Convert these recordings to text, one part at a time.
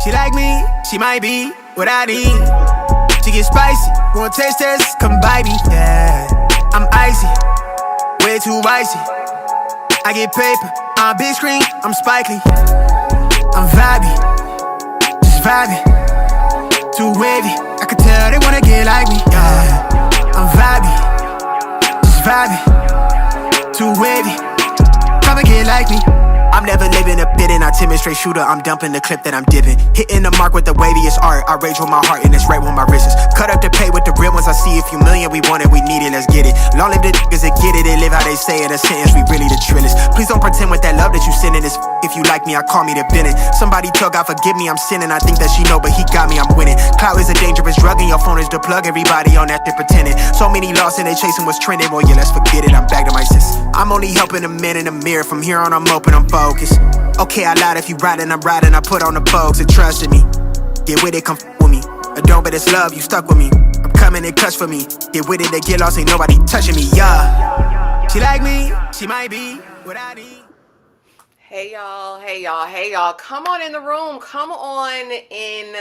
She like me, she might be what I need. She get spicy, want taste test, come bite me, yeah. I'm icy, way too icy. I get paper, on big screen, I'm Spike Lee. I'm vibey, just vibey. Too wavy, I could tell they wanna get like me, yeah. I'm vibey, just vibey. Too wavy, come and get like me. I'm never living a bit in a timid straight shooter. I'm dumping the clip that I'm dipping. Hitting the mark with the waviest art. I rage with my heart and it's right when my wrist is. Cut up the pay with the real ones. I see a few million. We want it, we need it, let's get it. Long live the niggas that get it. They live how they say it. A sentence, we really the trillest. Please don't pretend with that love that you sending this. If you like me, I call me the Bennett. Somebody tell God forgive me, I'm sinning. I think that she know, but he got me, I'm winning. Clout is a dangerous drug and your phone is the plug. Everybody on that they're pretending. So many lost and they chasing what's trending. Well, yeah, let's forget it. I'm back to my sis. I'm only helping a man in the mirror. From here on, I'm open, I'm focused. Okay, I lied if you riding, I'm riding. I put on the folks and trusted me. Get with it, come with me. I don't, but it's love, you stuck with me. I'm coming in clutch for me. Get with it, they get lost, ain't nobody touching me, yeah. She like me, she might be what I need. Hey y'all, hey y'all, hey y'all. Come on in the room. Come on in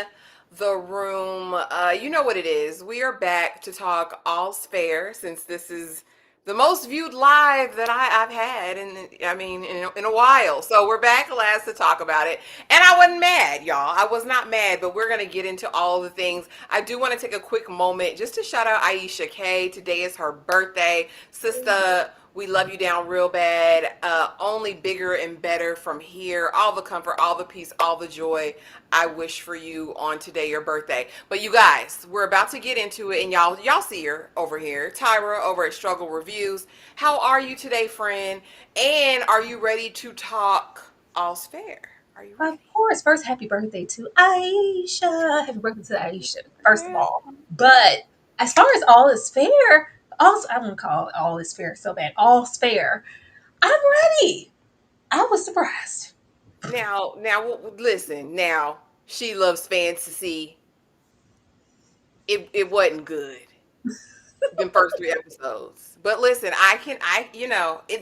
the room. You know what it is. We are back to talk All's Fair, since this is the most viewed live that I've had in a while. So we're back last to talk about it. And I wasn't mad, y'all. I was not mad, but we're going to get into all the things. I do want to take a quick moment just to shout out Aisha K. Today is her birthday. Sister, we love you down real bad. Only bigger and better from here. All the comfort, all the peace, all the joy I wish for you on today, your birthday. But you guys, we're about to get into it, and y'all see her over here, Tyra over at Struggle Reviewz. How are you today, friend? And are you ready to talk All's Fair? Are you ready? Of course. First, happy birthday to Aisha. Happy birthday to Aisha, first of all. But as far as All Is Fair, also, I wouldn't call All Is Fair so bad. All's Fair. I'm ready. I was surprised. Now, listen. Now, she loves fantasy. It wasn't good. The first 3 episodes. But listen,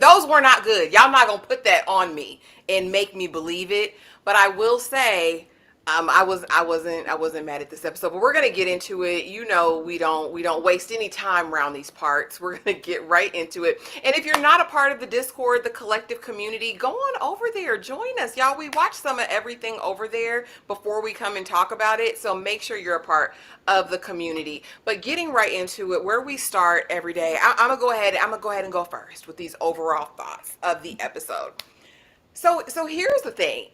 those were not good. Y'all not gonna put that on me and make me believe it. But I will say, I wasn't mad at this episode. But we're gonna get into it. You know, we don't waste any time around these parts. We're gonna get right into it. And if you're not a part of the Discord, the collective community, go on over there, join us, y'all. We watch some of everything over there before we come and talk about it. So make sure you're a part of the community. But getting right into it, where we start every day, I'm gonna go ahead and go first with these overall thoughts of the episode. So here's the thing.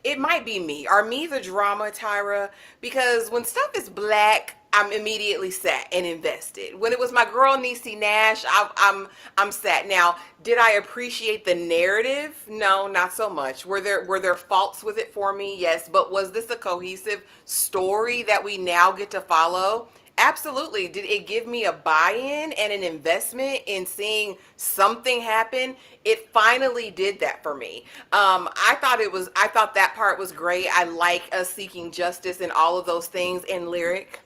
It might be me. Are me the drama, Tyra? Because when stuff is black, I'm immediately set and invested. When it was my girl Niecy Nash, I'm set. Now, did I appreciate the narrative? No, not so much. Were there faults with it for me? Yes. But was this a cohesive story that we now get to follow? Absolutely. Did it give me a buy-in and an investment in seeing something happen? It finally did that for me. I thought that part was great. I like us seeking justice and all of those things in Lyric.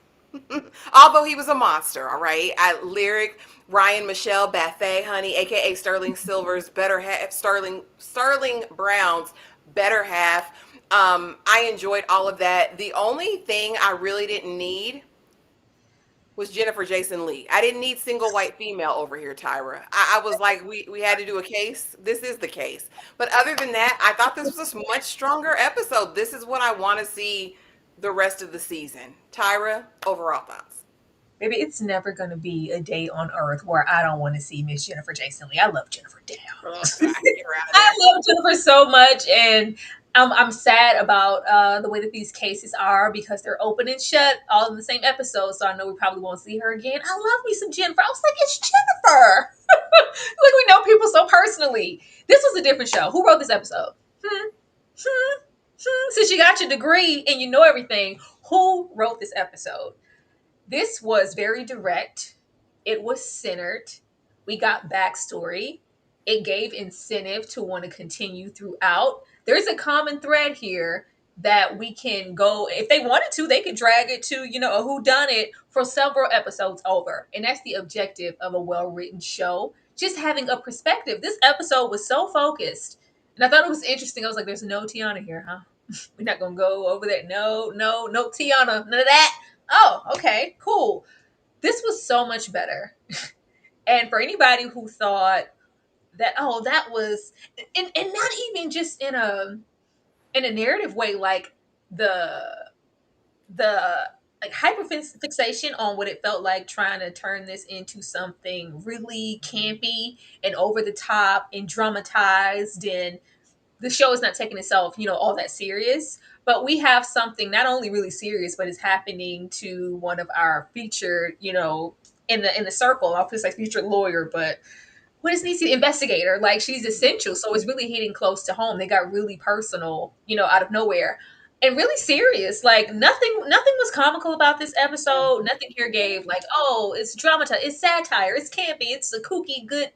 Although he was a monster, all right. Lyric, Ryan Michelle Bathay, honey, aka Sterling Silver's better half, Sterling Brown's better half. I enjoyed all of that. The only thing I really didn't need was Jennifer Jason Leigh. I didn't need single white female over here, Tyra. I was like, we had to do a case. This is the case. But other than that, I thought this was a much stronger episode. This is what I want to see the rest of the season. Tyra, overall thoughts? Maybe it's never going to be a day on Earth where I don't want to see Miss Jennifer Jason Leigh. I love Jennifer down. Oh, God, I love Jennifer so much, and I'm sad about the way that these cases are because they're open and shut all in the same episode. So I know we probably won't see her again. I love me some Jennifer. I was like, it's Jennifer. Like, we know people so personally. This was a different show. Who wrote this episode? Since you got your degree and you know everything, who wrote this episode? This was very direct. It was centered. We got backstory. It gave incentive to want to continue throughout. There's a common thread here that we can go, if they wanted to, they could drag it to, a whodunit for several episodes over. And that's the objective of a well-written show. Just having a perspective. This episode was so focused. And I thought it was interesting. I was like, there's no Tiana here, huh? We're not gonna go over there. No, Tiana, none of that. Oh, okay, cool. This was so much better. And for anybody who thought that, oh, that was, and not even just in a narrative way, like the the like hyperfixation on what it felt like trying to turn this into something really campy and over the top and dramatized, and the show is not taking itself, all that serious. But we have something not only really serious, but is happening to one of our featured, in the circle. I'll put like featured lawyer, but what is Niecy investigator? Like, she's essential, so it's really hitting close to home. They got really personal, out of nowhere, and really serious. Like, nothing was comical about this episode. Nothing here gave like, oh, it's drama, it's satire, it's campy, it's a kooky good,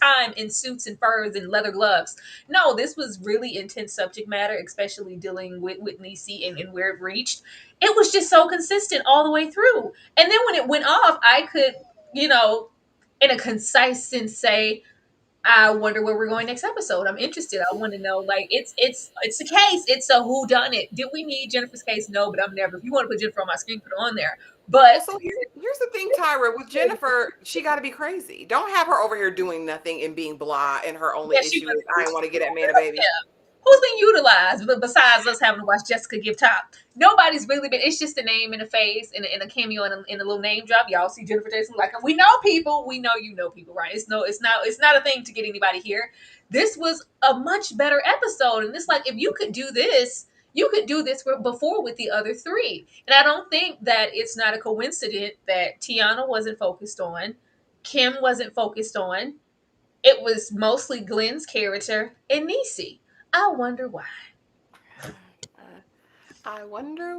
time in suits and furs and leather gloves. No, this was really intense subject matter, especially dealing with Niecy and where it reached. It was just so consistent all the way through. And then when it went off, I could, you know in a concise sense say, I wonder where we're going next episode. I'm interested. I want to know, like, it's a case. It's a who done it. Did we need Jennifer's case? No, but I'm never. If you want to put Jennifer on my screen, put her on there. Well, But so here's the thing, Tyra. With Jennifer, she got to be crazy. Don't have her over here doing nothing and being blah. And her only yeah, she issue is was. I want to get that man a baby. Yeah. Who's been utilized besides us having to watch Jessica give top? Nobody's really been. It's just a name and a face and a cameo and a little name drop. Y'all see Jennifer Jason, like, we know people. We know you know people, right? It's not a thing to get anybody here. This was a much better episode, and it's like, if you could do this, you could do this before with the other three. And I don't think that it's not a coincidence that Tiana wasn't focused on, Kim wasn't focused on. It was mostly Glenn's character and Niecy. I wonder why. I wonder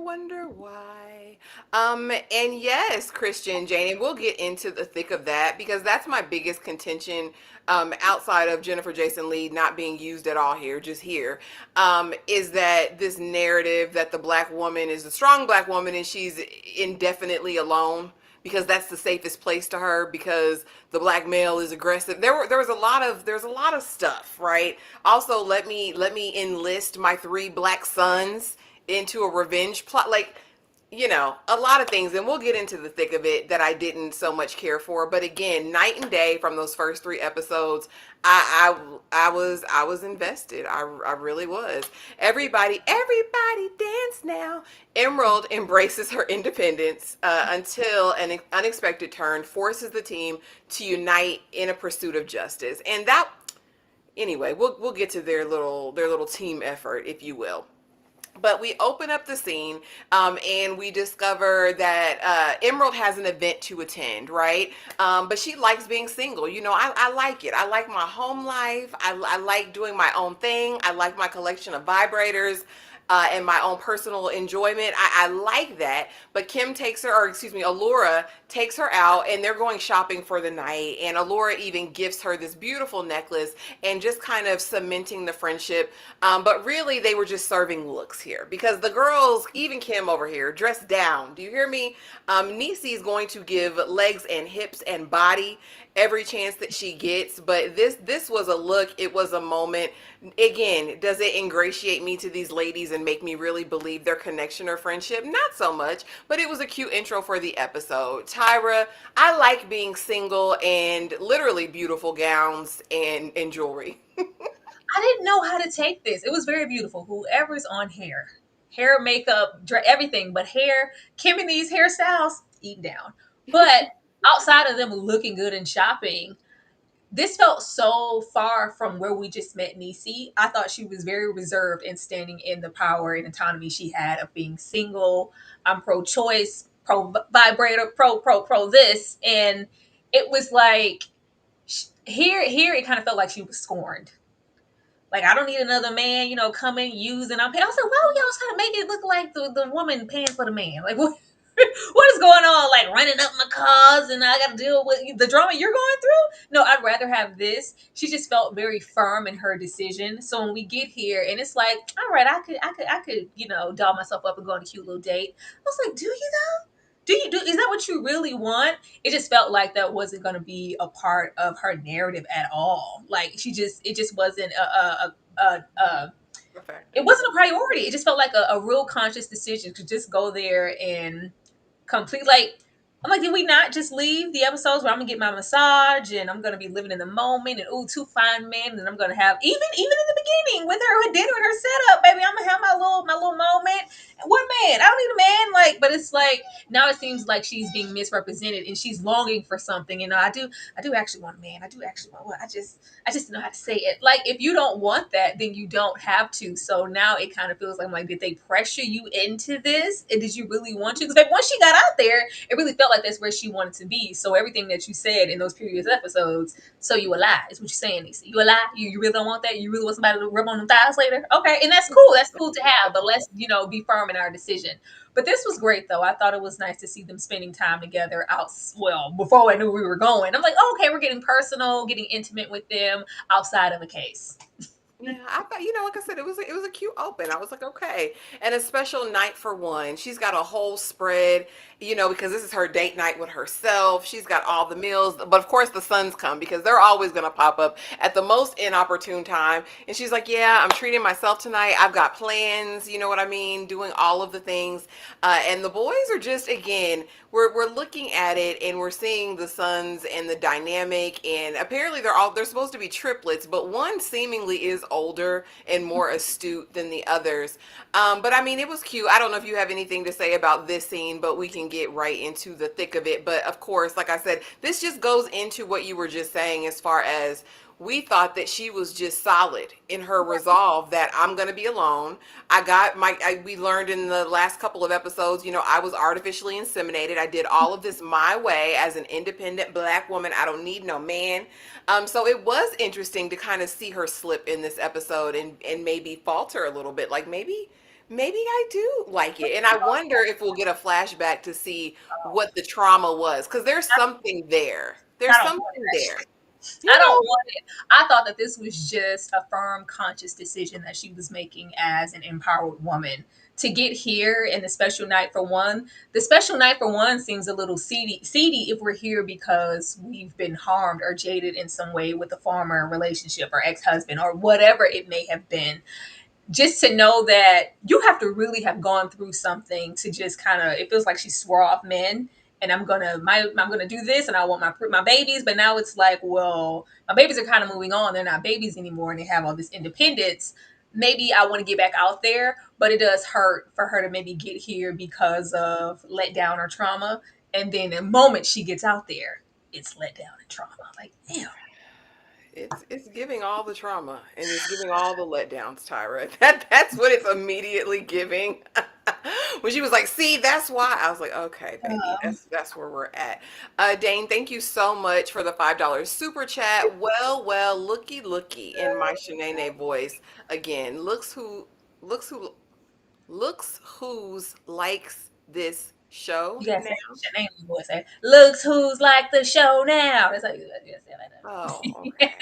why. And yes, Christian, Jane, and we'll get into the thick of that because that's my biggest contention, outside of Jennifer Jason Leigh not being used at all here, just here, is that this narrative that the black woman is a strong black woman and she's indefinitely alone because that's the safest place to her because the black male is aggressive. There's a lot of stuff, right? Also, let me enlist my three black sons into a revenge plot, like, a lot of things, and we'll get into the thick of it that I didn't so much care for. But again, night and day from those first three episodes. I was invested. I really was. Everybody dance now. Emerald embraces her independence, until an unexpected turn forces the team to unite in a pursuit of justice. And that, anyway, we'll get to their little team effort, if you will. But we open up the scene, and we discover that Emerald has an event to attend, right? But she likes being single. I like it. I like my home life. I like doing my own thing. I like my collection of vibrators. And my own personal enjoyment. I like that. But Kim takes her, or excuse me, Allura takes her out and they're going shopping for the night. And Allura even gifts her this beautiful necklace and just kind of cementing the friendship. But really, they were just serving looks here because the girls, even Kim over here, dressed down. Do you hear me? Niecy is going to give legs and hips and body every chance that she gets, but this was a look. It was a moment. Again, does it ingratiate me to these ladies and make me really believe their connection or friendship? Not so much, but it was a cute intro for the episode. Tyra, I like being single and literally beautiful gowns and jewelry. I didn't know how to take this. It was very beautiful. Whoever's on hair, makeup, everything, but hair. Kim and these hairstyles, eat down. But outside of them looking good and shopping, this felt so far from where we just met Niecy. I thought she was very reserved and standing in the power and autonomy she had of being single. I'm pro-choice, pro-vibrator, pro this. And it was like, here it kind of felt like she was scorned. Like, I don't need another man, coming, using. I was like, why would y'all trying to make it look like the woman paying for the man? Like, what? What is going on? Like, running up my cars and I got to deal with the drama you're going through? No, I'd rather have this. She just felt very firm in her decision. So when we get here and it's like, all right, I could, doll myself up and go on a cute little date. I was like, do you though? Is that what you really want? It just felt like that wasn't going to be a part of her narrative at all. Like, it just wasn't a A factor. It wasn't a priority. It just felt like a real conscious decision to just go there and complete. Like, I'm like, did we not just leave the episodes where I'm gonna get my massage and I'm gonna be living in the moment and ooh, two fine men, and I'm gonna have even in the beginning with her dinner and her setup, baby, I'm gonna have my little moment. What man? I don't need a man. Like, but it's like now it seems like she's being misrepresented and she's longing for something. You know, I do actually want a man. I do actually want one. I just don't know how to say it. Like, if you don't want that, then you don't have to. So now it kind of feels like, I'm like, did they pressure you into this? And did you really want to? Because like once she got out there, it really felt like that's where she wanted to be. So everything that you said in those previous episodes, so you a lie, is what you're saying, Nisa. You a lie? You really don't want that? You really want somebody to rub on them thighs later? Okay, and that's cool. That's cool to have. But let's, be firm in our decision. But this was great, though. I thought it was nice to see them spending time together before I knew we were going. I'm like, oh, okay, we're getting personal, getting intimate with them outside of a case. Yeah, I thought, like I said, it was a cute open. I was like, okay. And a special night for one. She's got a whole spread, because this is her date night with herself. She's got all the meals, but of course the sons come because they're always going to pop up at the most inopportune time. And she's like, yeah, I'm treating myself tonight. I've got plans, you know what I mean? Doing all of the things. And the boys are just, again, we're looking at it and we're seeing the sons and the dynamic, and apparently they're supposed to be triplets, but one seemingly is older and more astute than the others. But I mean, it was cute. I don't know if you have anything to say about this scene, but we can get right into the thick of it. But of course, like I said, this just goes into what you were just saying as far as we thought that she was just solid in her resolve that I'm going to be alone. We learned in the last couple of episodes, I was artificially inseminated. I did all of this my way as an independent Black woman. I don't need no man. So it was interesting to kind of see her slip in this episode and maybe falter a little bit. Like maybe I do like it. And I wonder if we'll get a flashback to see what the trauma was. Because there's something there. There's I don't want something that. there. I don't want it. I thought that this was just a firm, conscious decision that she was making as an empowered woman to get here in the special night for one. The special night for one seems a little seedy if we're here because we've been harmed or jaded in some way with a former relationship or ex-husband or whatever it may have been. Just to know that you have to really have gone through something to just kind of, it feels like she swore off men, and I'm gonna do this, and I want my babies. But now it's like, well, my babies are kind of moving on. They're not babies anymore, and they have all this independence. Maybe I want to get back out there, but it does hurt for her to maybe get here because of letdown or trauma. And then the moment she gets out there, it's letdown and trauma. Like, damn. It's giving all the trauma and it's giving all the letdowns, Tyra. That's what it's immediately giving. When she was like, "See, that's why," I was like, "Okay, baby, that's where we're at." Dane, thank you so much for the $5 super chat. Well, looky, in my Shanae voice again. Looks who, looks who's likes this show You gotta now. say your name voice. Say, looks who's like the show now. That's how you gotta say it like Oh, that. okay.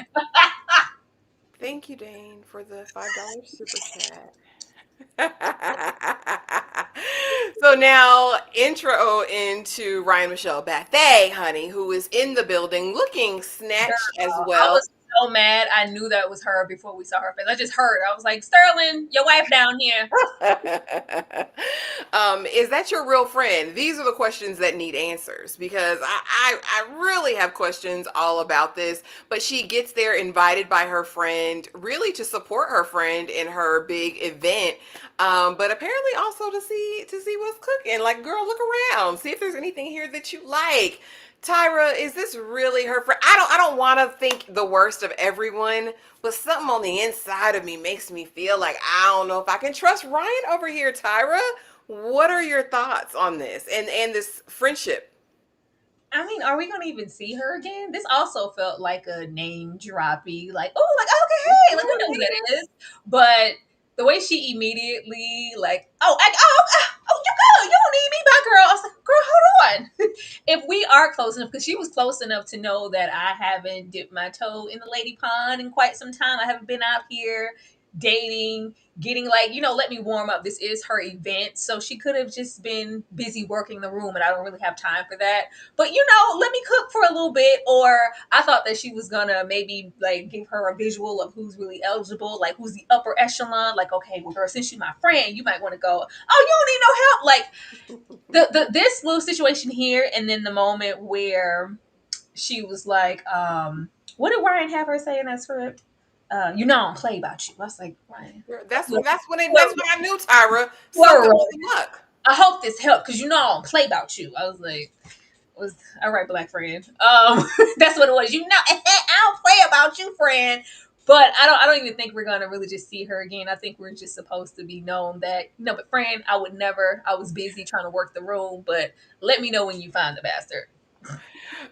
Thank you, Dane, for the $5 super chat. So now intro into Ryan Michelle Bathay, honey, who is in the building looking snatched as I well. was so mad. I knew that was her before we saw her face. I just heard. I was like, Sterling, your wife down here. Is that your real friend? These are the questions that need answers because I really have questions all about this. But she gets there invited by her friend, really to support her friend in her big event. But apparently also to see what's cooking. Like, girl, look around, see if there's anything here that you like. Tyra, is this really her friend? I don't want to think the worst of everyone, but something on the inside of me makes me feel like I don't know if I can trust Ryan over here, Tyra. What are your thoughts on this and this friendship? I mean, are we gonna even see her again? This also felt like a name droppy, like, oh, like, okay, hey, like, we know who that is. But the way she immediately, like, you go, you don't need me, bye, girl. I was like, girl, hold on. If we are close enough, because she was close enough to know that I haven't dipped my toe in the lady pond in quite some time. I haven't been out here dating, getting like, let me warm up. This is her event. So she could have just been busy working the room and I don't really have time for that. But let me cook for a little bit. Or I thought that she was gonna maybe like give her a visual of who's really eligible, like who's the upper echelon. Like, okay, well, girl, since you're my friend, you might want to go. Oh, you don't need no help. Like this little situation here, and then the moment where she was like, what did Ryan have her say in that script? I don't play about you. I was like, Ryan, That's when I knew Tyra something well, was amok. I hope this helped because I don't play about you. I was like, was all right, black friend. That's what it was. I don't play about you, friend. But I don't even think we're gonna really just see her again. I think we're just supposed to be known that but friend, I would never. I was busy trying to work the room, but let me know when you find the bastard.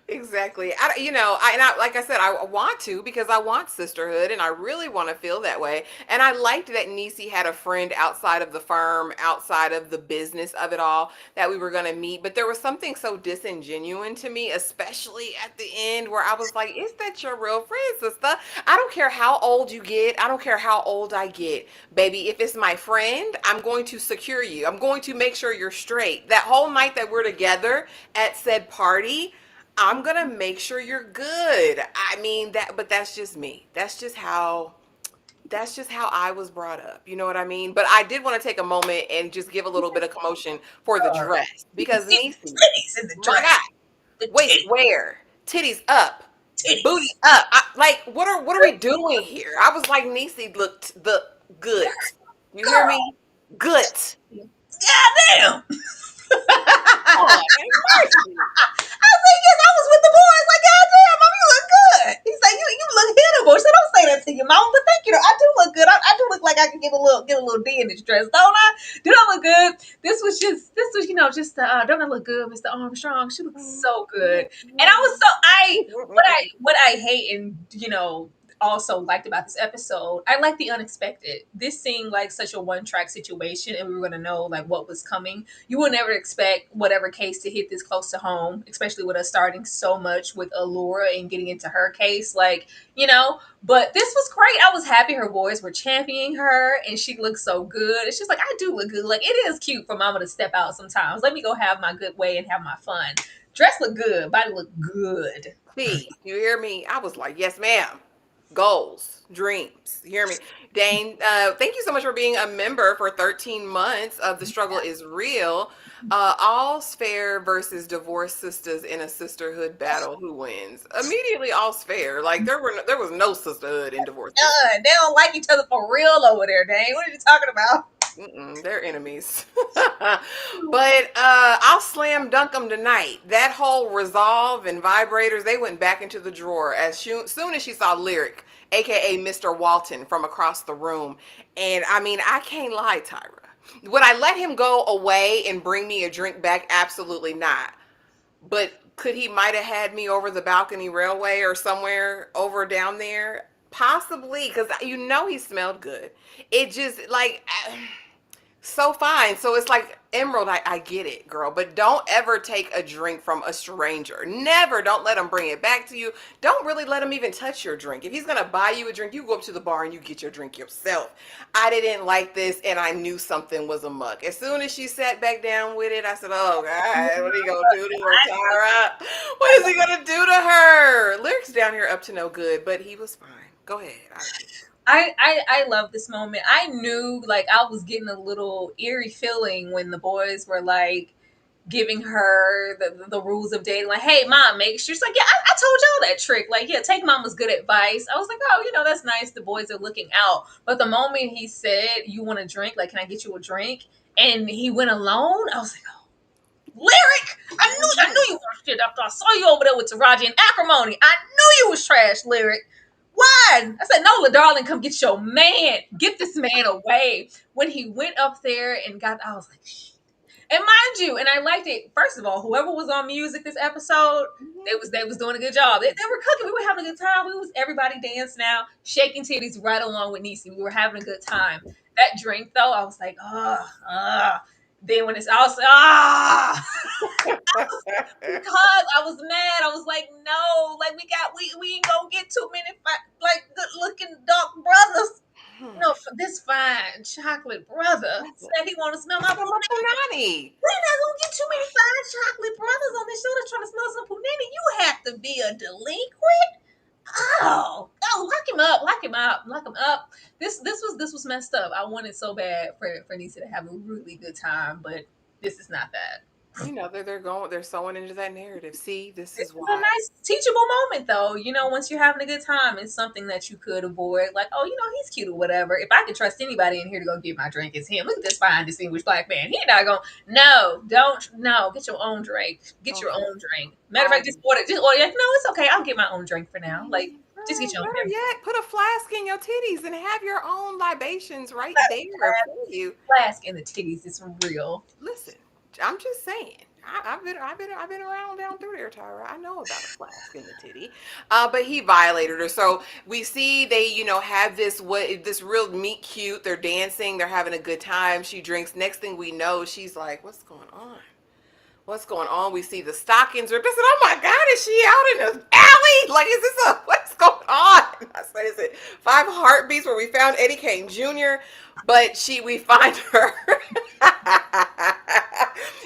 Exactly. Like I said, I want to because I want sisterhood and I really want to feel that way. And I liked that Niecy had a friend outside of the firm, outside of the business of it all that we were going to meet. But there was something so disingenuous to me, especially at the end where I was like, is that your real friend, sister? I don't care how old you get. I don't care how old I get. Baby, if it's my friend, I'm going to secure you. I'm going to make sure you're straight. That whole night that we're together at said party, I'm gonna make sure you're good. I mean but that's just me. That's just how I was brought up. You know what I mean? But I did want to take a moment and just give a little bit of commotion for the dress You can because see Niecy, the titties in the my dress. God, waist where, titties up, Titties. booty up. Like what are we doing here? I was like, Niecy looked the good. You hear Girl. me? Good. Goddamn. Oh, mercy. I was like, yes, I was with the boys. Like, goddamn, mom, you look good. He's like, you look hittable. So don't say that to your mom, but thank you. I do look good. I do look like I can get a little D in this dress, don't I? Do I look good? This was just don't I look good, Mr. Armstrong? She looks so good, and I was so what I hate and also liked about this episode, I like the unexpected. This seemed like such a one-track situation, and we were going to know like what was coming. You would never expect whatever case to hit this close to home, especially with us starting so much with Allura and getting into her case, but this was great. I was happy her boys were championing her, and she looked so good. It's just like, I do look good. Like, it is cute for mama to step out sometimes. Let me go have my good way and have my fun. Dress look good. Body look good. See, you hear me? I was like, yes, ma'am. Goals, dreams. You hear me? Dane, thank you so much for being a member for 13 months of The Struggle is Real. All's fair versus divorced sisters in a sisterhood battle. Who wins? Immediately, all's fair. Like there was no sisterhood in divorce. They don't like each other for real over there, Dane. What are you talking about? They're enemies. But I'll slam dunk them tonight. That whole resolve and vibrators, they went back into the drawer as soon as she saw Lyric, aka Mr. Walton, from across the room. And I mean, I can't lie, Tyra. Would I let him go away and bring me a drink back? Absolutely not. But could he might have had me over the balcony railway or somewhere over down there? Possibly, because he smelled good. It just like so fine. So it's like, Emerald, I get it, girl, but don't ever take a drink from a stranger. Never. Don't let him bring it back to you. Don't really let him even touch your drink. If he's going to buy you a drink, you go up to the bar and you get your drink yourself. I didn't like this, and I knew something was amok. As soon as she sat back down with it, I said, oh, God, what are you going to do to her, Tyra? What is he going to do to her? Lyric's down here up to no good, but he was fine. Go ahead. I love this moment. I knew like I was getting a little eerie feeling when the boys were like giving her the rules of dating. Like, hey, mom, make sure. She's like, yeah, I told y'all that trick. Like, yeah, take mama's good advice. I was like, oh, that's nice. The boys are looking out. But the moment he said, you want a drink? Like, can I get you a drink? And he went alone. I was like, oh, Lyric, I knew you were shit after I saw you over there with Taraji and acrimony. I knew you was trash, Lyric. Why? I said, no, darling, come get your man. Get this man away. When he went up there and I was like, shit. And mind you, and I liked it. First of all, whoever was on music this episode, they was doing a good job. They were cooking. We were having a good time. Everybody dancing out, shaking titties right along with Niecy. We were having a good time. That drink though, I was like, Then when it's I was because I was mad. I was like, no, like we ain't gonna get too many good looking dark brothers. No, this fine chocolate brother said he want to smell my Some punani. punani. We're not gonna get too many fine chocolate brothers on this show that's trying to smell some punani. You have to be a delinquent. Lock him up, lock him up, lock him up. This was messed up. I wanted so bad for Nisa to have a really good time, but this is not that. You know, they're sewing into that narrative. See, this This is is a why. nice teachable moment, though. Once you're having a good time, it's something that you could avoid. Like, oh, he's cute or whatever. If I could trust anybody in here to go get my drink, it's him. Look at this fine, distinguished black man. He not going. No, don't. No, get your own drink. Get your Okay. own drink. Matter of fact, just order. Just order. Like, no, it's okay. I'll get my own drink for now. Like, just get your own. Better yet, put a flask in your titties and have your own libations right there for you. Flask in the titties. It's real. Listen, I'm just saying. I've been around down through there, Tyra. I know about a flask in the titty. But he violated her. So we see they, have this real meet cute. They're dancing. They're having a good time. She drinks. Next thing we know, she's like, "What's going on? What's going on?" We see the stockings ripped. I said, "Oh my God, is she out in the alley? Like, is this what's going on?" I said, "Is it Five Heartbeats where we found Eddie Kane Jr.?" But we find her.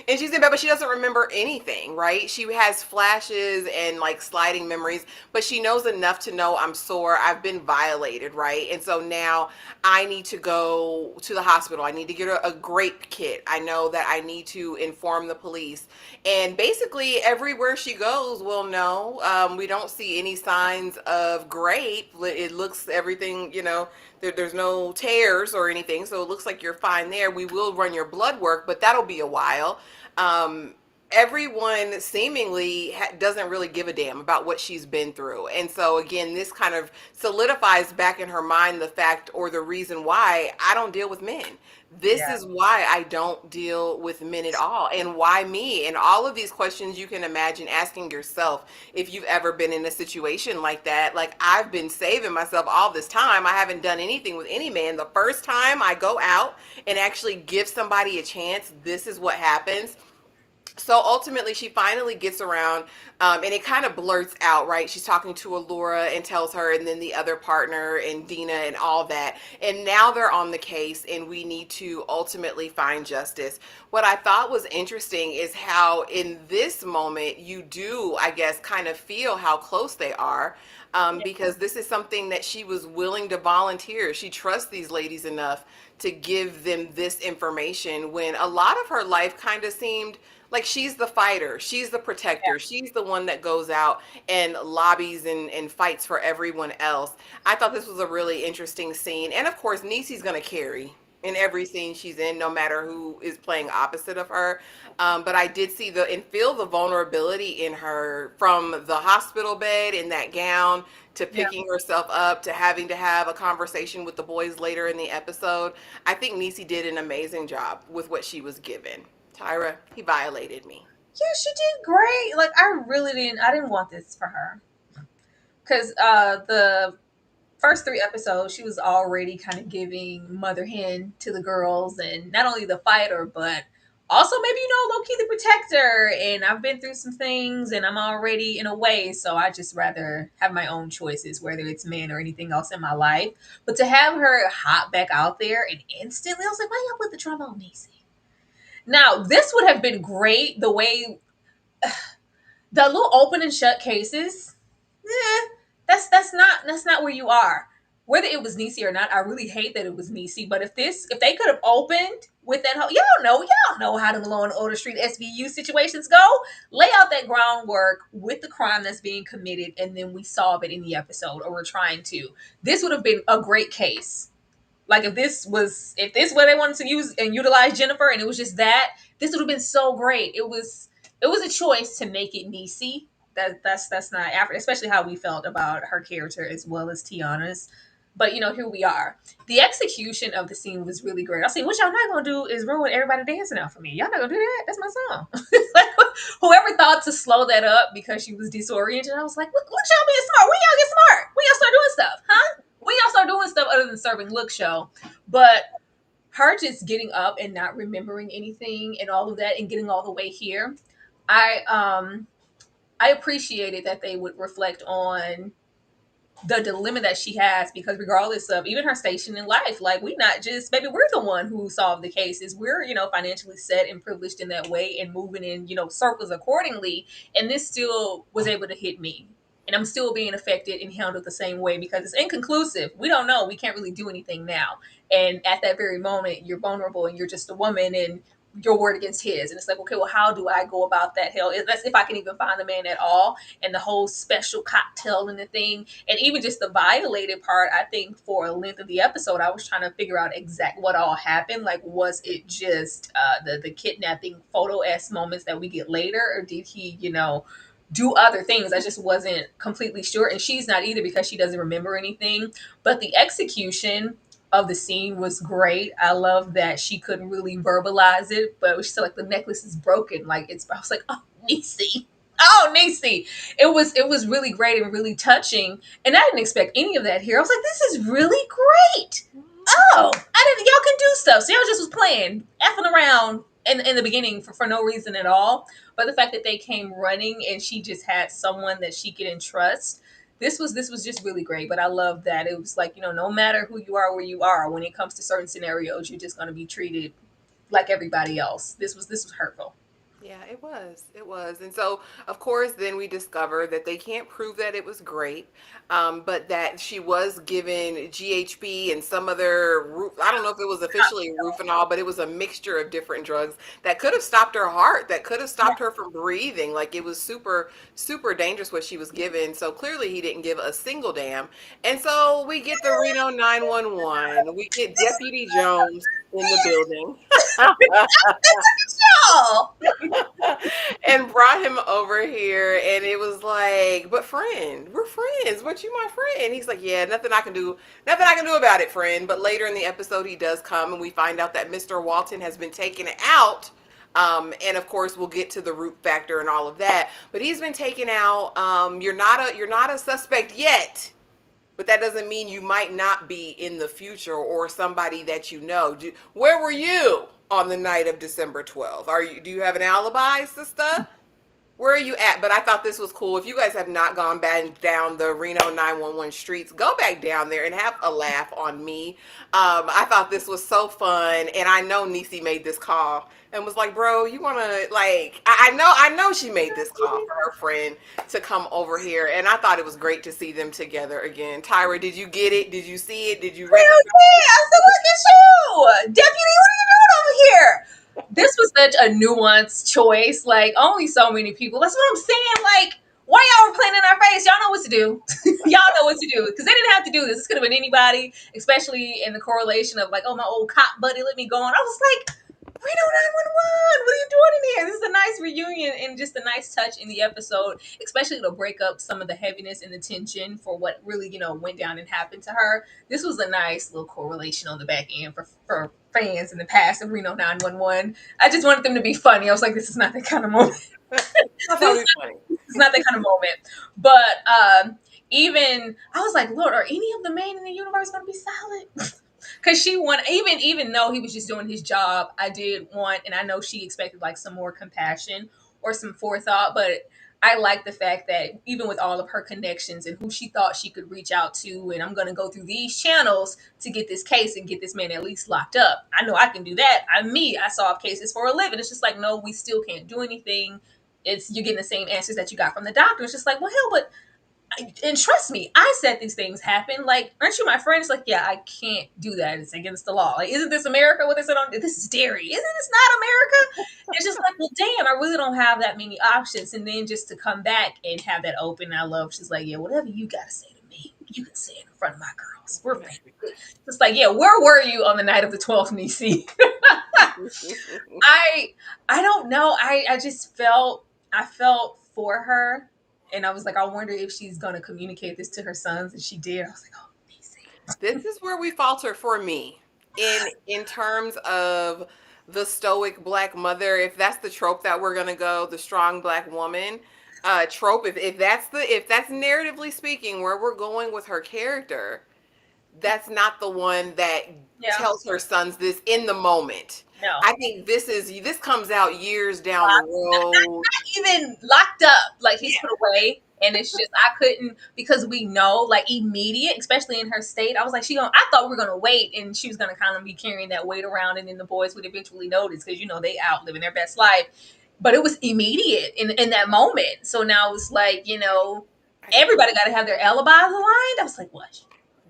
And she's in bed, but she doesn't remember anything, right? She has flashes and like sliding memories, but she knows enough to know I'm sore. I've been violated, right? And so now I need to go to the hospital. I need to get a grape kit. I know that I need to inform the police. And basically, everywhere she goes, we'll know. We don't see any signs of grape. It looks everything, there's no tears or anything, so it looks like you're fine there. We will run your blood work, but that'll be a while. Everyone seemingly doesn't really give a damn about what she's been through. And so again, this kind of solidifies back in her mind the fact or the reason why I don't deal with men. This Yeah. is why I don't deal with men at all, and why me. And all of these questions you can imagine asking yourself if you've ever been in a situation like that. Like, I've been saving myself all this time. I haven't done anything with any man. The first time I go out and actually give somebody a chance, this is what happens. So ultimately, she finally gets around, and it kind of blurts out, right? She's talking to Allura and tells her, and then the other partner and Dena and all that. And now they're on the case, and we need to ultimately find justice. What I thought was interesting is how in this moment you do, I guess, kind of feel how close they are. Because this is something that she was willing to volunteer. She trusts these ladies enough to give them this information when a lot of her life kind of seemed like she's the fighter, she's the protector, she's the one that goes out and lobbies and fights for everyone else. I thought this was a really interesting scene. And of course, Niecy's going to carry in every scene she's in, no matter who is playing opposite of her. But I did see and feel the vulnerability in her, from the hospital bed in that gown to Yeah. picking herself up to having to have a conversation with the boys later in the episode. I think Niecy did an amazing job with what she was given. Tyra, he violated me. Yeah, she did great. Like, I didn't want this for her. Because the first 3 episodes, she was already kind of giving mother hen to the girls, and not only the fighter, but also maybe, low key the protector. And I've been through some things, and I'm already in a way, so I just rather have my own choices, whether it's men or anything else in my life. But to have her hop back out there and instantly, I was like, why y'all put the trauma on Niecy? Now, this would have been great the way the little open and shut cases. That's not where you are. Whether it was Niecy or not, I really hate that it was Niecy. But if they could have opened with that whole, y'all know how the Law and Order Street SVU situations go. Lay out that groundwork with the crime that's being committed, and then we solve it in the episode, or we're trying to. This would have been a great case. Like, if this was where they wanted to use and utilize Jennifer, and it was just that, this would have been so great. It was a choice to make it Niecy. That's not after, especially how we felt about her character as well as Tiana's. But here we are. The execution of the scene was really great. I was saying, what y'all not gonna do is ruin everybody dancing out for me. Y'all not gonna do that. That's my song. Whoever thought to slow that up because she was disoriented, I was like, what y'all being smart? When y'all get smart? When y'all start doing stuff, huh? When y'all start doing stuff other than serving look show? But her just getting up and not remembering anything and all of that and getting all the way here, I appreciated that they would reflect on the dilemma that she has, because regardless of even her station in life, like we not just, maybe we're the one who solved the cases. We're, financially set and privileged in that way and moving in, circles accordingly. And this still was able to hit me. And I'm still being affected and handled the same way because it's inconclusive. We don't know. We can't really do anything now. And at that very moment, you're vulnerable and you're just a woman and your word against his. And it's like, okay, well, how do I go about that? Hell, that's if I can even find the man at all. And the whole special cocktail and the thing. And even just the violated part, I think for a length of the episode, I was trying to figure out exactly what all happened. Like, was it just the kidnapping photo-esque moments that we get later? Or did he, do other things? I just wasn't completely sure. And she's not either because she doesn't remember anything. But the execution of the scene was great. I love that she couldn't really verbalize it, but she said like the necklace is broken. Like I was like, oh, Niecy. Oh, Niecy. It was really great and really touching. And I didn't expect any of that here. I was like, this is really great. Oh, I didn't, y'all can do stuff. So y'all just was playing, effing around in the beginning for no reason at all. But the fact that they came running and she just had someone that she could entrust, this was just really great. But I love that it was like, no matter who you are, where you are, when it comes to certain scenarios, you're just going to be treated like everybody else. This was hurtful. Yeah, it was. It was. And so, of course, then we discover that they can't prove that it was grape, but that she was given GHB and some other, I don't know if it was officially Rufinol, but it was a mixture of different drugs that could have stopped her heart, that could have stopped her from breathing. Like it was super, super dangerous what she was given. So clearly he didn't give a single damn. And so we get the Reno 911. We get Deputy Jones in the building. Oh. And brought him over here, and it was like, but friend, we're friends, but you my friend. He's like, yeah, nothing I can do about it, friend. But later in the episode he does come and we find out that Mr. Walton has been taken out, and of course we'll get to the root factor and all of that, but he's been taken out. You're not a suspect yet, but that doesn't mean you might not be in the future, or somebody that you know. Where were you on the night of December 12th? Do you have an alibi, sister? Where are you at? But I thought this was cool. If you guys have not gone back down the Reno 911 streets, go back down there and have a laugh on me. I thought this was so fun, and I know Niecy made this call and was like, bro, you want to, like, I know she made this call for her friend to come over here, and I thought it was great to see them together again. Tyra, did you get it? Did you see it? Did you recognize it? I said, look at you, deputy, what are you doing over here? This was such a nuanced choice. Like, only so many people. That's what I'm saying. Like, why y'all were playing in our face? Y'all know what to do. Y'all know what to do. Because they didn't have to do this. This could have been anybody, especially in the correlation of like, oh, my old cop buddy, let me go on. I was like, Reno 911, what are you doing in here? This is a nice reunion and just a nice touch in the episode, especially to break up some of the heaviness and the tension for what really, went down and happened to her. This was a nice little correlation on the back end for fans in the past of Reno 911. I just wanted them to be funny. I was like, this is not that kind of moment. It's not that kind of moment. But even, I was like, Lord, are any of the men in the universe going to be solid? Because she wanted, even though he was just doing his job, I did want, and I know she expected like some more compassion or some forethought, but I like the fact that even with all of her connections and who she thought she could reach out to, and I'm going to go through these channels to get this case and get this man at least locked up. I know I can do that. I solve cases for a living. It's just like, no, we still can't do anything. You're getting the same answers that you got from the doctor. It's just like, well, hell, but and trust me, I said these things happen. Like, aren't you my friend? It's like, yeah, I can't do that. It's against the law. Like, isn't this America? What they said on this is dairy. Isn't this not America? It's just like, well, damn, I really don't have that many options. And then just to come back and have that open, I love. She's like, yeah, whatever you gotta say to me, you can say it in front of my girls. We're family. It's like, yeah, where were you on the night of the 12th, Niecy? I don't know. I just felt for her. And I was like, I wonder if she's going to communicate this to her sons. And she did. I was like, oh, Niecy. This is where we falter for me in terms of the stoic black mother. If that's the trope that we're going to go, the strong black woman trope, if that's narratively speaking where we're going with her character, that's not the one that tells her sons this in the moment. No. I think this comes out years down the road. Not even locked up. Like, he's put away And it's just, I couldn't, because we know, like, immediate, especially in her state, I was like, I thought we were going to wait and she was going to kind of be carrying that weight around, and then the boys would eventually notice because, they out living their best life. But it was immediate in that moment. So now it's like, everybody got to have their alibis aligned. I was like, what?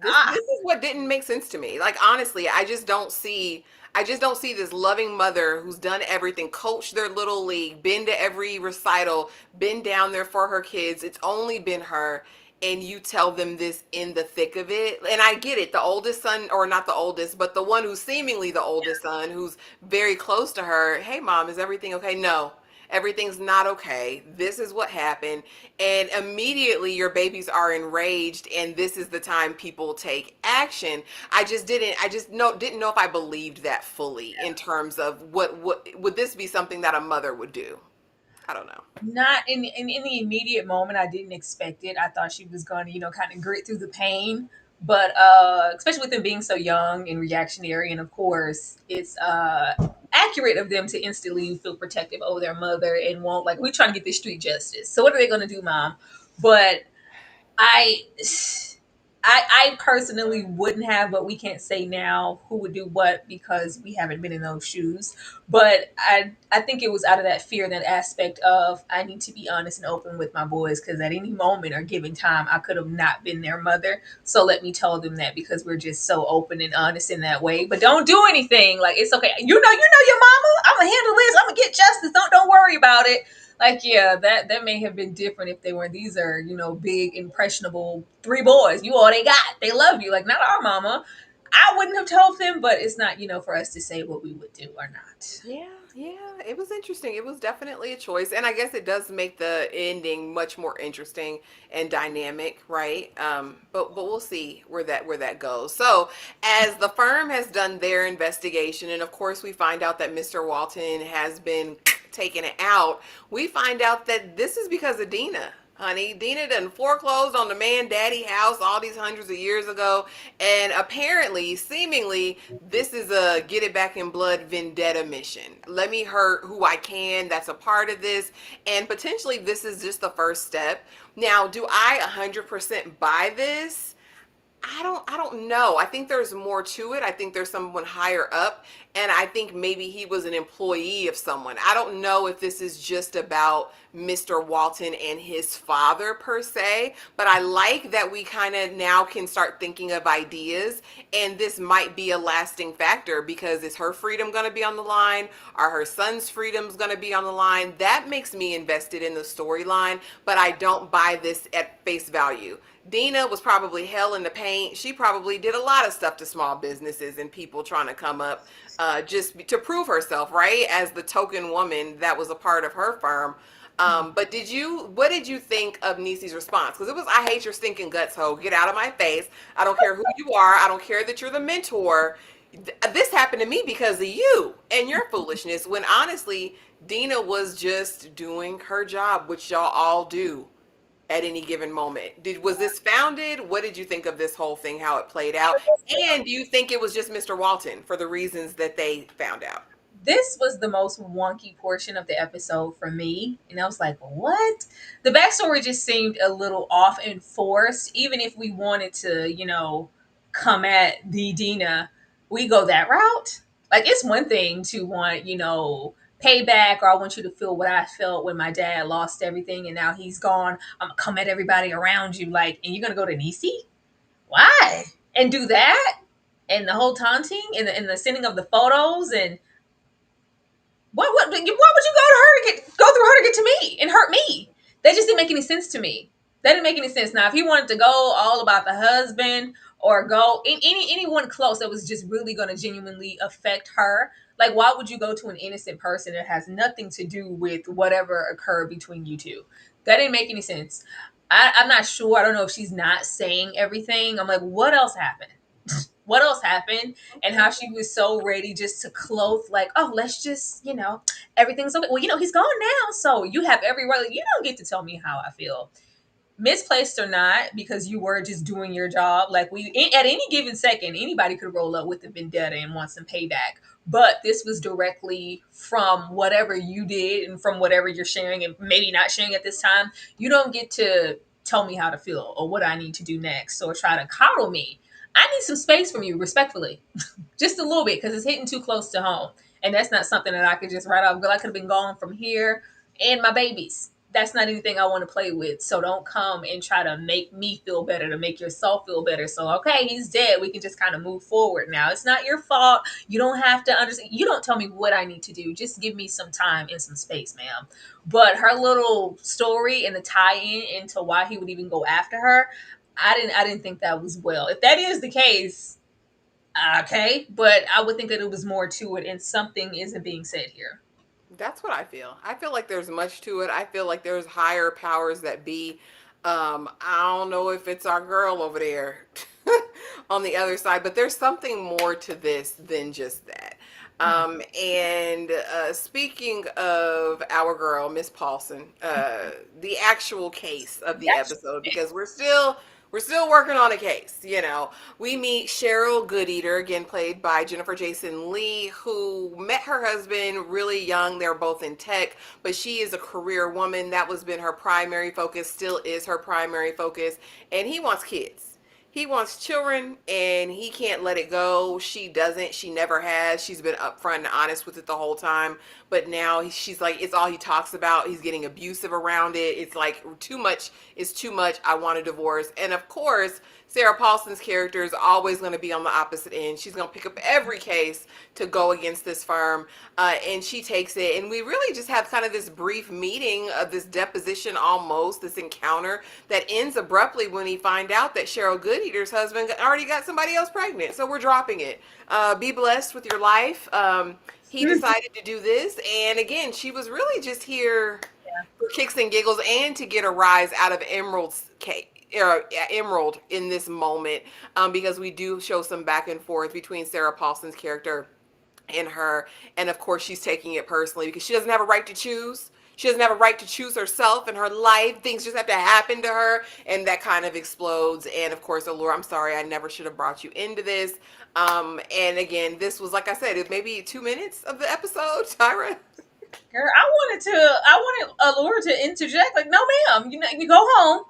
This is what didn't make sense to me. Like, honestly, I just don't see this loving mother who's done everything, coached their little league, been to every recital, been down there for her kids. It's only been her, and you tell them this in the thick of it. And I get it, the oldest son, or not the oldest, but the one who's seemingly the oldest son, who's very close to her. Hey, mom, is everything okay? No, everything's not okay. This is what happened. And immediately your babies are enraged, and this is the time people take action. I just didn't know if I believed that fully in terms of what would this be something that a mother would do. I don't know. Not in the immediate moment. I didn't expect it. I thought she was going to, kind of grit through the pain. But especially with them being so young and reactionary, and of course, it's accurate of them to instantly feel protective over their mother and won't, like, we're trying to get this street justice. So what are they going to do, mom? But I I personally wouldn't have, but we can't say now who would do what because we haven't been in those shoes. But I think it was out of that fear, that aspect of I need to be honest and open with my boys because at any moment or given time I could have not been their mother. So let me tell them that because we're just so open and honest in that way. But don't do anything. Like, it's okay. You know your mama. I'm gonna handle this. I'm gonna get justice. Don't worry about it. Like, yeah, that may have been different if they were, these are, big, impressionable 3 boys. You all they got. They love you. Like, not our mama. I wouldn't have told them, but it's not, for us to say what we would do or not. Yeah, yeah, it was interesting. It was definitely a choice, and I guess it does make the ending much more interesting and dynamic, right? But we'll see where that goes. So, as the firm has done their investigation, and of course we find out that Mr. Walton has been taken out, we find out that this is because of Dena. Honey, Dena done foreclosed on the man daddy house all these hundreds of years ago. And apparently, seemingly, this is a get it back in blood vendetta mission. Let me hurt who I can. That's a part of this. And potentially, this is just the first step. Now, do I 100% buy this? I don't know. I think there's more to it. I think there's someone higher up, and I think maybe he was an employee of someone. I don't know if this is just about Mr. Walton and his father per se, but I like that we kind of now can start thinking of ideas, and this might be a lasting factor because is her freedom going to be on the line? Are her son's freedoms going to be on the line? That makes me invested in the storyline, but I don't buy this at face value. Dena was probably hell in the paint. She probably did a lot of stuff to small businesses and people trying to come up just to prove herself, right? As the token woman that was a part of her firm. But what did you think of Niecy's response? Because it was, I hate your stinking guts, ho. Get out of my face. I don't care who you are. I don't care that you're the mentor. This happened to me because of you and your foolishness, when honestly, Dena was just doing her job, which y'all all do at any given moment. Was this founded? What did you think of this whole thing, how it played out? And do you think it was just Mr. Walton for the reasons that they found out? This was the most wonky portion of the episode for me. And I was like, what? The backstory just seemed a little off and forced. Even if we wanted to, come at the Dena, we go that route. Like, it's one thing to want, payback, or I want you to feel what I felt when my dad lost everything and now he's gone. I'm gonna come at everybody around you, like, and you're gonna go to Niecy? Why? And do that? And the whole taunting and the sending of the photos, and why would you go through her to get to me and hurt me? That just didn't make any sense to me. That didn't make any sense. Now, if he wanted to go all about the husband or go in anyone close that was just really going to genuinely affect her, like, why would you go to an innocent person that has nothing to do with whatever occurred between you two? That didn't make any sense. I'm not sure. I don't know if she's not saying everything. I'm like, what else happened? What else happened? And how she was so ready just to clothe, like, oh, let's just, everything's okay. Well, he's gone now. So you have every right. You don't get to tell me how I feel. Misplaced or not, because you were just doing your job. Like, at any given second, anybody could roll up with a vendetta and want some payback. But this was directly from whatever you did and from whatever you're sharing and maybe not sharing at this time. You don't get to tell me how to feel or what I need to do next or try to coddle me. I need some space from you, respectfully, just a little bit, because it's hitting too close to home. And that's not something that I could just write off. Girl, I could have been gone from here and my babies. That's not anything I want to play with. So don't come and try to make me feel better, to make yourself feel better. So, okay, he's dead. We can just kind of move forward now. It's not your fault. You don't have to understand. You don't tell me what I need to do. Just give me some time and some space, ma'am. But her little story and the tie-in into why he would even go after her, I didn't think that was well. If that is the case, okay, but I would think that it was more to it, and something isn't being said here. That's what I feel. I feel like there's much to it. I feel like there's higher powers that be. I don't know if it's our girl over there on the other side, but there's something more to this than just that. And speaking of our girl, Miss Paulson, the actual case of the episode, because we're still working on a case. We meet Cheryl Goodeater, again played by Jennifer Jason Leigh, who met her husband really young. They're both in tech, but she is a career woman. That was been her primary focus, still is her primary focus, and he wants kids. He wants children, and he can't let it go. She doesn't. She never has. She's been upfront and honest with it the whole time. But now she's like, it's all he talks about. He's getting abusive around it. It's like too much is too much. I want a divorce. And of course, Sarah Paulson's character is always going to be on the opposite end. She's going to pick up every case to go against this firm, and she takes it. And we really just have kind of this brief meeting of this deposition, almost this encounter that ends abruptly when he find out that Cheryl Goodeater's husband already got somebody else pregnant. So we're dropping it. Be blessed with your life. He decided to do this, and again, she was really just here for kicks and giggles and to get a rise out of Emerald's case. Emerald in this moment, because we do show some back and forth between Sarah Paulson's character and her, and of course she's taking it personally because she doesn't have a right to choose. She doesn't have a right to choose herself and her life. Things just have to happen to her, and that kind of explodes. And of course, Allure, I'm sorry, I never should have brought you into this. And again, this was, like I said, it maybe 2 minutes of the episode, Tyra. Girl, I wanted Allure to interject. Like, no, ma'am, you go home.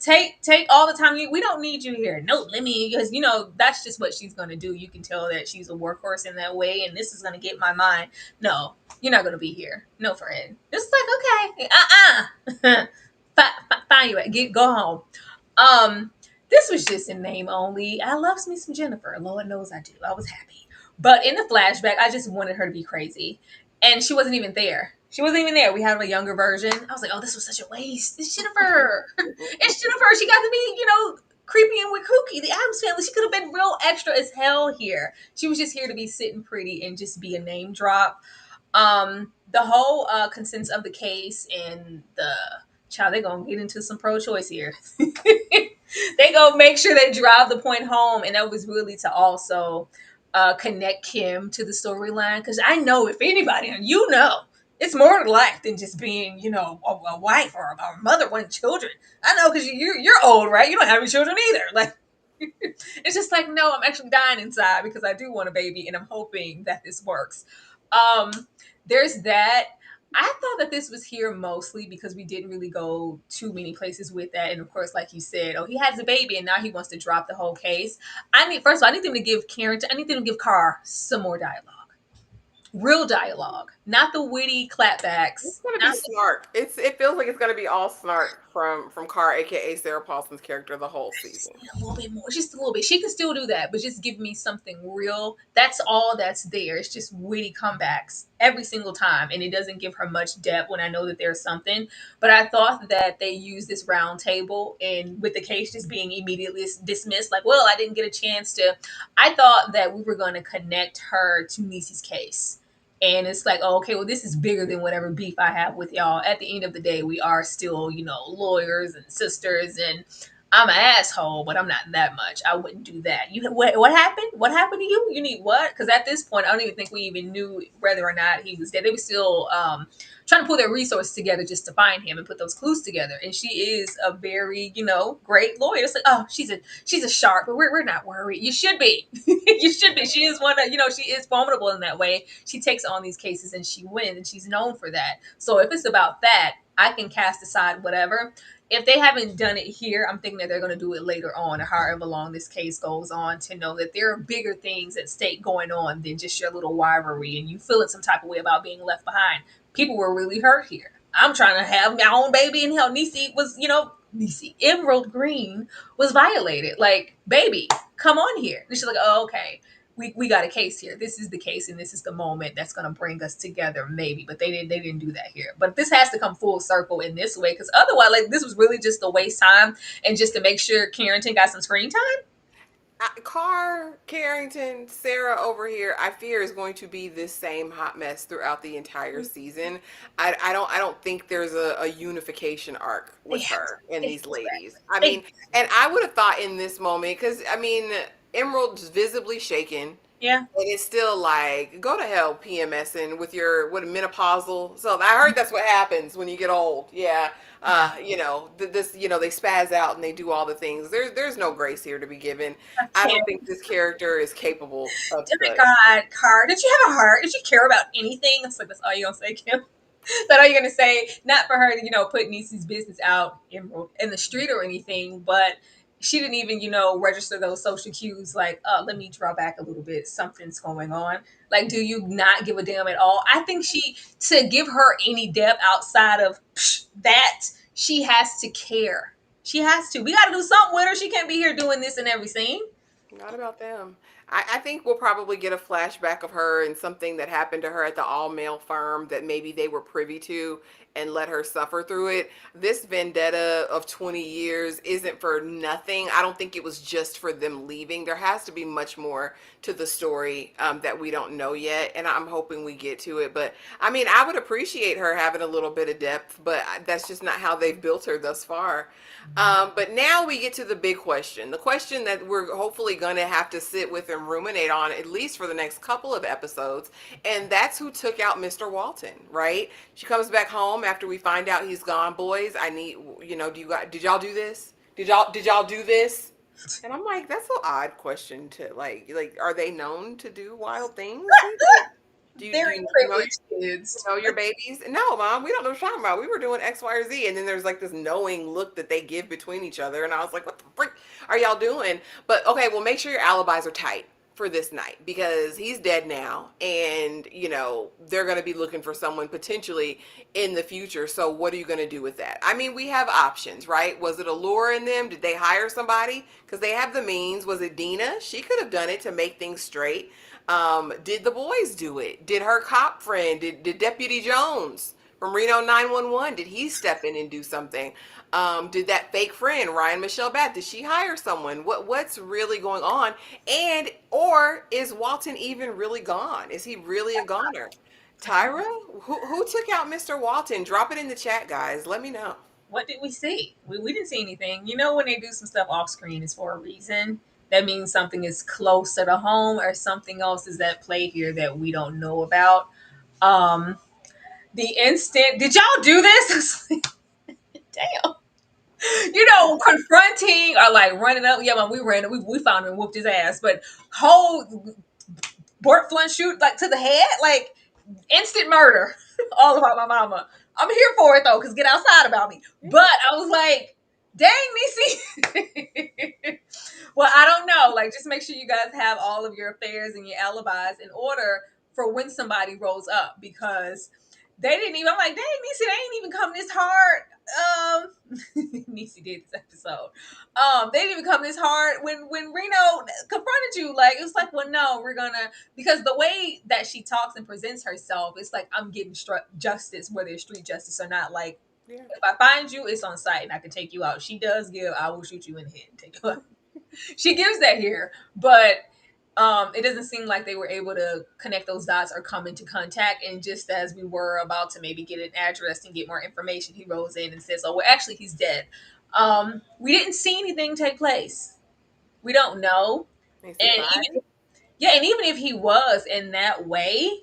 take all the time. We don't need you here. No, let me, because that's just what she's gonna do. You can tell that she's a workhorse in that way, and this is gonna get my mind. No, you're not gonna be here. No, friend. Just like, okay, fine, go home. This was just in name only. I love me some Jennifer. Lord knows I do. I was happy, but in the flashback, I just wanted her to be crazy, and she wasn't even there. She wasn't even there. We had a younger version. I was like, oh, this was such a waste. It's Jennifer. It's Jennifer. She got to be, creepy and with Kooky, the Addams Family. She could have been real extra as hell here. She was just here to be sitting pretty and just be a name drop. The whole consents of the case and the child, they're going to get into some pro-choice here. They going to make sure they drive the point home. And that was really to also connect Kim to the storyline. Because I know if anybody, and it's more to life than just being, a wife or a mother wanting children. I know, because you're old, right? You don't have any children either. Like, it's just like, no, I'm actually dying inside because I do want a baby, and I'm hoping that this works. There's that. I thought that this was here mostly because we didn't really go too many places with that. And of course, like you said, he has a baby and now he wants to drop the whole case. First of all, I need them to give Carr some more dialogue. Real dialogue, not the witty clapbacks. It's gonna be snark. It feels like it's gonna be all snark from Carr, aka Sarah Paulson's character, the whole season. A little bit more, just a little bit. She can still do that, but just give me something real. That's all that's there. It's just witty comebacks every single time, and it doesn't give her much depth when I know that there's something. But I thought that they used this round table, and with the case just being immediately dismissed, like, well, I didn't get a chance to. I thought that we were going to connect her to Niecy's case. And it's like, oh, okay, well, this is bigger than whatever beef I have with y'all. At the end of the day, we are still, lawyers and sisters. And I'm an asshole, but I'm not that much. I wouldn't do that. What happened? What happened to you? You need what? Because at this point, I don't even think we even knew whether or not he was dead. They were still trying to pull their resources together just to find him and put those clues together. And she is a very, great lawyer. It's like, oh, she's a shark, but we're not worried. You should be. You should be. She is one of, she is formidable in that way. She takes on these cases and she wins, and she's known for that. So if it's about that, I can cast aside whatever. If they haven't done it here, I'm thinking that they're going to do it later on, or however long this case goes on, to know that there are bigger things at stake going on than just your little rivalry and you feeling some type of way about being left behind. People were really hurt here. I'm trying to have my own baby, and hell, Niecy was, Niecy, Emerald Green was violated. Like, baby, come on here. And she's like, oh, okay. We got a case here. This is the case, and this is the moment that's going to bring us together, maybe. But they didn't do that here. But this has to come full circle in this way, because otherwise, like, this was really just a waste time and just to make sure Carrington got some screen time. Carr, Carrington, Sarah over here, I fear is going to be this same hot mess throughout the entire season. I don't think there's a unification arc They with have her and to. these ladies. I They, mean, and I would have thought in this moment, because I mean, Emerald's visibly shaken. yeah. And it's still like, go to hell, PMSing with your what menopausal. So I heard that's what happens when you get old. Yeah. This, they spaz out and they do all the things. There's no grace here to be given. I I can't. don't think this character is capable of Oh my such. God, Car, did you have a heart? Did you care about anything? It's like, that's all you gonna say, Kim? That all you're gonna say? Not for her to, put Niecy's business out in the street or anything, but she didn't even, register those social cues like, let me draw back a little bit. Something's going on. Like, do you not give a damn at all? I think to give her any depth outside of that, she has to care. She has to. We got to do something with her. She can't be here doing this in every scene. Not about them. I think we'll probably get a flashback of her and something that happened to her at the all male firm that maybe they were privy to and let her suffer through it. This vendetta of 20 years isn't for nothing. I don't think it was just for them leaving. There has to be much more to the story that we don't know yet, and I'm hoping we get to it. But I mean, I would appreciate her having a little bit of depth, but that's just not how they've built her thus far. But now we get to the big question, the question that we're hopefully going to have to sit with and ruminate on at least for the next couple of episodes, and that's who took out Mr. Walton, right? She comes back home after we find out he's gone. Boys, I need, did y'all do this? Did y'all do this? And I'm like, that's an odd question to like, are they known to do wild things? Do Very you know privileged kids. your babies? No, mom, we don't know what you're talking about. We were doing X, Y, or Z. And then there's like this knowing look that they give between each other. And I was like, what the frick are y'all doing? But okay, well, make sure your alibis are tight for this night because he's dead now. And, they're going to be looking for someone potentially in the future. So what are you going to do with that? I mean, we have options, right? Was it Allure in them? Did they hire somebody? Because they have the means. Was it Dena? She could have done it to make things straight. Did the boys do it? Did her cop friend, did Deputy Jones from Reno 911, did he step in and do something? Did that fake friend, Ryan Michelle Bath, did she hire someone? What's really going on? Or is Walton even really gone? Is he really a goner? Tyra, who took out Mr. Walton? Drop it in the chat, guys. Let me know. What did we see? We didn't see anything. When they do some stuff off screen, it's for a reason. That means something is closer to home or something else is at play here that we don't know about. Um, the instant, did y'all do this? Damn. Confronting or like running up. Yeah, man, we ran. We found him and whooped his ass. But whole Bort Flint shoot like to the head, like instant murder. All about my mama. I'm here for it though, because get outside about me. But I was like, dang, Niecy. Well, I don't know. Like, just make sure you guys have all of your affairs and your alibis in order for when somebody rolls up, because they didn't even. I'm like, dang, Niecy, they ain't even come this hard. Niecy did this episode. They didn't even come this hard when Reno confronted you. Like, it was like, well, no, we're gonna, because the way that she talks and presents herself, it's like, I'm getting justice, whether it's street justice or not. Like, Yeah. if I find you, it's on site and I can take you out. She does give, I will shoot you in the head and take you out. She gives that here, but it doesn't seem like they were able to connect those dots or come into contact. And just as we were about to maybe get an address and get more information, he rolls in and says, oh, well, actually, he's dead. We didn't see anything take place. We don't know. And even if he was in that way,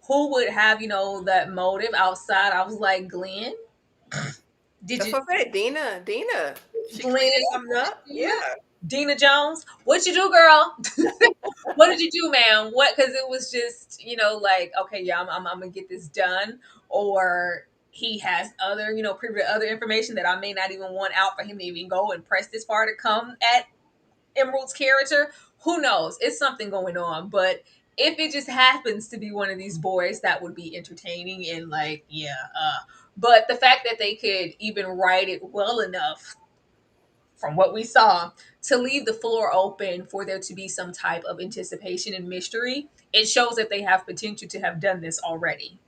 who would have, that motive outside? I was like, Glenn, That's what I said. Dena. She Glenn, cleaned something up. Yeah. Dena Jones, what you do, girl? What did you do, man? What? Because it was just, like, okay, yeah, I'm gonna get this done, or he has other, privy to other information that I may not even want out for him to even go and press this far to come at Emerald's character. Who knows? It's something going on. But if it just happens to be one of these boys, that would be entertaining and like, yeah. But the fact that they could even write it well enough from what we saw to leave the floor open for there to be some type of anticipation and mystery, it shows that they have potential to have done this already.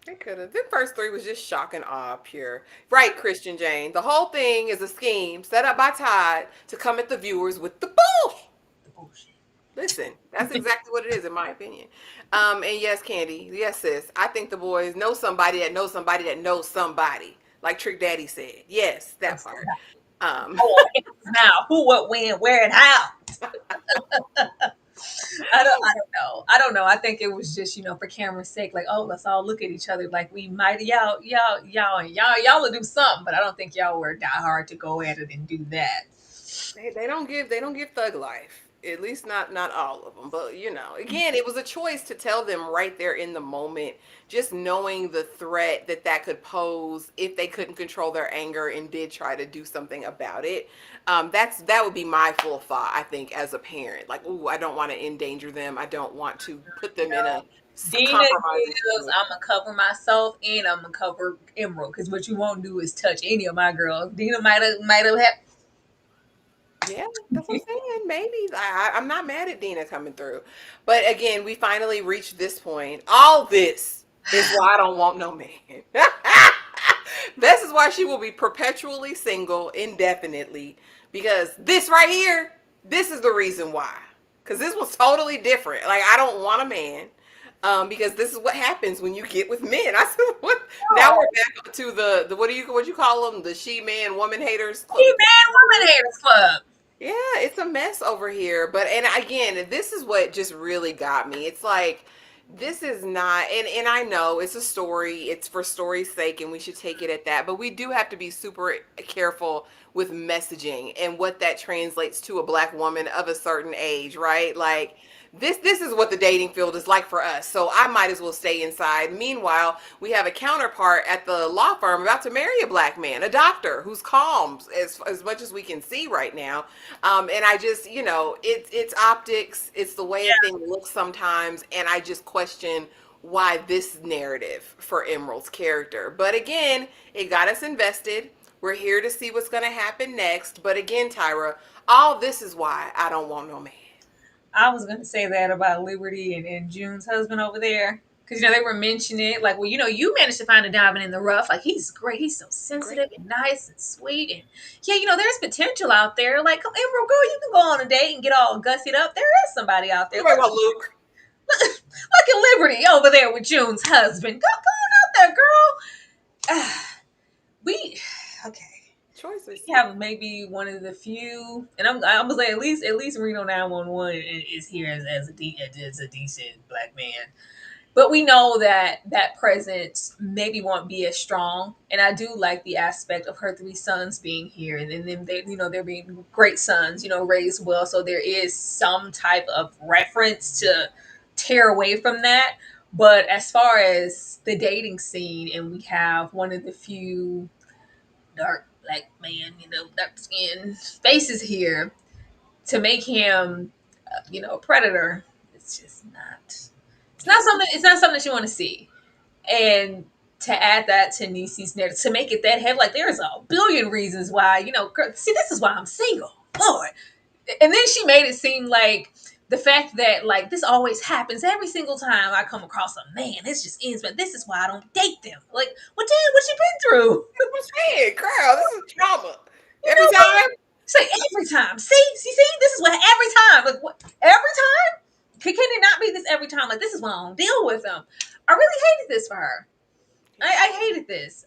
They could have. The first three was just shock and awe, pure. Right, Christian Jane. The whole thing is a scheme set up by Todd to come at the viewers with the bull. The bullshit. Listen, that's exactly what it is, in my opinion. And yes, Candy, yes, sis. I think the boys know somebody that knows somebody that knows somebody, like Trick Daddy said. Yes, that part. Now, who, what, when, where, and how? I don't know. I think it was just, for camera's sake, like, oh, let's all look at each other like we might, y'all will do something, but I don't think y'all were die hard to go at it and do that. They don't give thug life. At least not all of them. But again, it was a choice to tell them right there in the moment, just knowing the threat that could pose if they couldn't control their anger and did try to do something about it. That would be my full thought, I think, as a parent. Like, ooh, I don't want to endanger them. I don't want to put them in a Dena compromising gives, I'm gonna cover myself and I'm gonna cover Emerald, because what you won't do is touch any of my girls. Dena might have had. Yeah, that's what I'm saying. Maybe I'm not mad at Dena coming through, but again, we finally reached this point. All this is why I don't want no man. This is why she will be perpetually single indefinitely, because this right here, this is the reason why. Because this was totally different. Like, I don't want a man. Because this is what happens when you get with men. I said, what? Now we're back to the what you call them? The she man woman haters club. She man woman haters club. Yeah, it's a mess over here. But and again, this is what just really got me. It's like, this is not, and I know it's a story, it's for story's sake, and we should take it at that, but we do have to be super careful with messaging and what that translates to a Black woman of a certain age, right? Like, this is what the dating field is like for us, so I might as well stay inside. Meanwhile, we have a counterpart at the law firm about to marry a Black man, a doctor who's calm as much as we can see right now. And I just, it's optics, it's the way a thing looks sometimes, and I just question why this narrative for Emerald's character. But again, it got us invested. We're here to see what's going to happen next. But again, Tyra, all this is why I don't want no man. I was gonna say that about Liberty and June's husband over there, because they were mentioning it, like, well, you managed to find a diamond in the rough. Like, he's great. He's so sensitive and nice and sweet, and yeah, there's potential out there. Like, come, Emerald, girl, you can go on a date and get all gussied up. There is somebody out there. Look at Luke. Look at Liberty over there with June's husband. Go on out there, girl. Okay. Choices. We have maybe one of the few, and I'm gonna say at least Reno 911 is here as a decent Black man, but we know that presence maybe won't be as strong. And I do like the aspect of her three sons being here, and then they're being great sons, raised well, so there is some type of reference to tear away from that. But as far as the dating scene, and we have one of the few dark Black man, dark skin faces here, to make him, a predator. It's just not. It's not something. It's not something that you want to see. And to add that to Niecy's narrative, to make it that heavy, like, there's a billion reasons why. Girl, see, this is why I'm single, Lord. And then she made it seem like the fact that, like, this always happens every single time I come across a man. This just ends, but this is why I don't date them. Like, well, damn, what you been through? That's what I'm saying, girl. This is trauma. Every time. Say every time. See, this is what every time. Like, what? Every time? Can it not be this every time? Like, this is why I don't deal with them. I really hated this for her. I hated this.